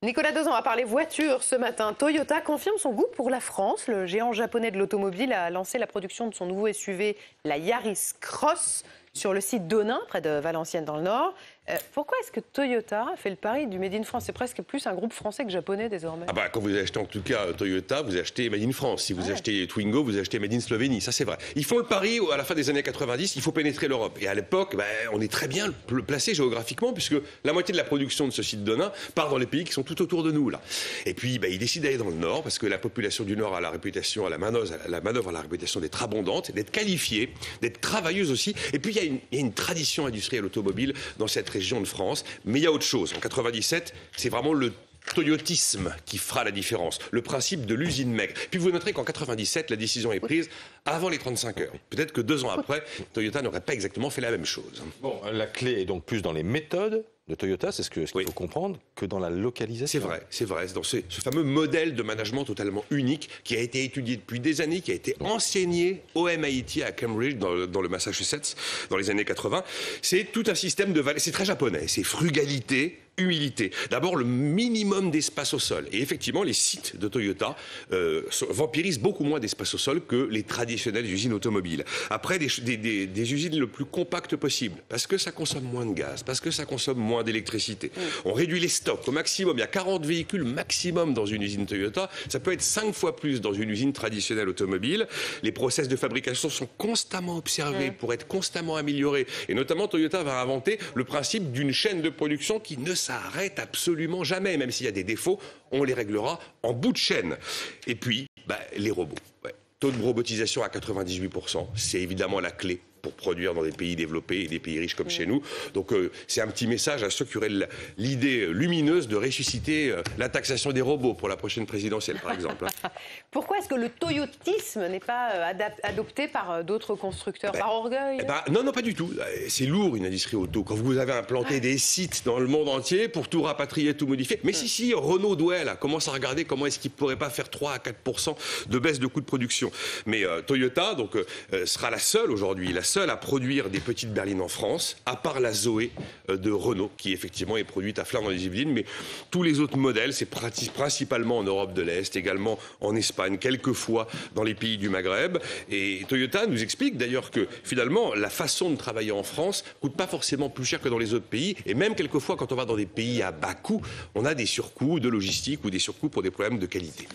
Nicolas Dozan a parlé voiture ce matin. Toyota confirme son goût pour la France. Le géant japonais de l'automobile a lancé la production de son nouveau SUV, la Yaris Cross, sur le site d'Onin, près de Valenciennes dans le Nord. Pourquoi est-ce que Toyota fait le pari du Made in France? C'est presque plus un groupe français que japonais désormais. Quand vous achetez en tout cas Toyota, vous achetez Made in France. Si vous achetez Twingo, vous achetez Made in Slovénie. Ça, c'est vrai. Ils font le pari à la fin des années 90, il faut pénétrer l'Europe. Et à l'époque, on est très bien placé géographiquement, puisque la moitié de la production de ce site d'Onin part dans les pays qui sont tout autour de nous, là. Et puis, ils décident d'aller dans le Nord, parce que la population du Nord a la réputation, la manœuvre a la réputation d'être abondante, d'être qualifiée, d'être travailleuse aussi. Et puis, il y a une tradition industrielle automobile dans cette région de France. Mais il y a autre chose. En 97, c'est vraiment le toyotisme qui fera la différence. Le principe de l'usine maigre. Puis vous noterez qu'en 97, la décision est prise avant les 35 heures. Peut-être que 2 ans après, Toyota n'aurait pas exactement fait la même chose. Bon, la clé est donc plus dans les méthodes de Toyota, c'est ce qu'il faut comprendre, que dans la localisation. C'est vrai. C'est dans ce fameux modèle de management totalement unique qui a été étudié depuis des années, qui a été enseigné au MIT à Cambridge, dans le Massachusetts, dans les années 80. C'est tout un système de valeurs. C'est très japonais. C'est frugalité, humilité. D'abord, le minimum d'espace au sol. Et effectivement, les sites de Toyota vampirisent beaucoup moins d'espace au sol que les traditionnelles usines automobiles. Après, des usines le plus compactes possible, parce que ça consomme moins de gaz, parce que ça consomme moins d'électricité. On réduit les stocks au maximum. Il y a 40 véhicules maximum dans une usine Toyota. Ça peut être 5 fois plus dans une usine traditionnelle automobile. Les process de fabrication sont constamment observés pour être constamment améliorés. Et notamment, Toyota va inventer le principe d'une chaîne de production qui ne s'arrête absolument jamais. Même s'il y a des défauts, on les réglera en bout de chaîne. Et puis, les robots. Taux de robotisation à 98%, c'est évidemment la clé pour produire dans des pays développés et des pays riches comme chez nous. Donc c'est un petit message à ceux qui auraient l'idée lumineuse de ressusciter la taxation des robots pour la prochaine présidentielle, par exemple. Pourquoi est-ce que le toyotisme n'est pas adopté par d'autres constructeurs? Par orgueil? Non, pas du tout. C'est lourd, une industrie auto. Quand vous avez implanté des sites dans le monde entier pour tout rapatrier, tout modifier. Mais si Renault Douai commence à regarder comment est-ce qu'il ne pourrait pas faire 3 à 4% de baisse de coût de production. Mais Toyota sera la seule aujourd'hui, seule à produire des petites berlines en France, à part la Zoé de Renault, qui effectivement est produite à Flandre-les-Yvelines, mais tous les autres modèles, c'est principalement en Europe de l'Est, également en Espagne, quelquefois dans les pays du Maghreb. Et Toyota nous explique d'ailleurs que finalement, la façon de travailler en France coûte pas forcément plus cher que dans les autres pays, et même quelquefois quand on va dans des pays à bas coût, on a des surcoûts de logistique ou des surcoûts pour des problèmes de qualité.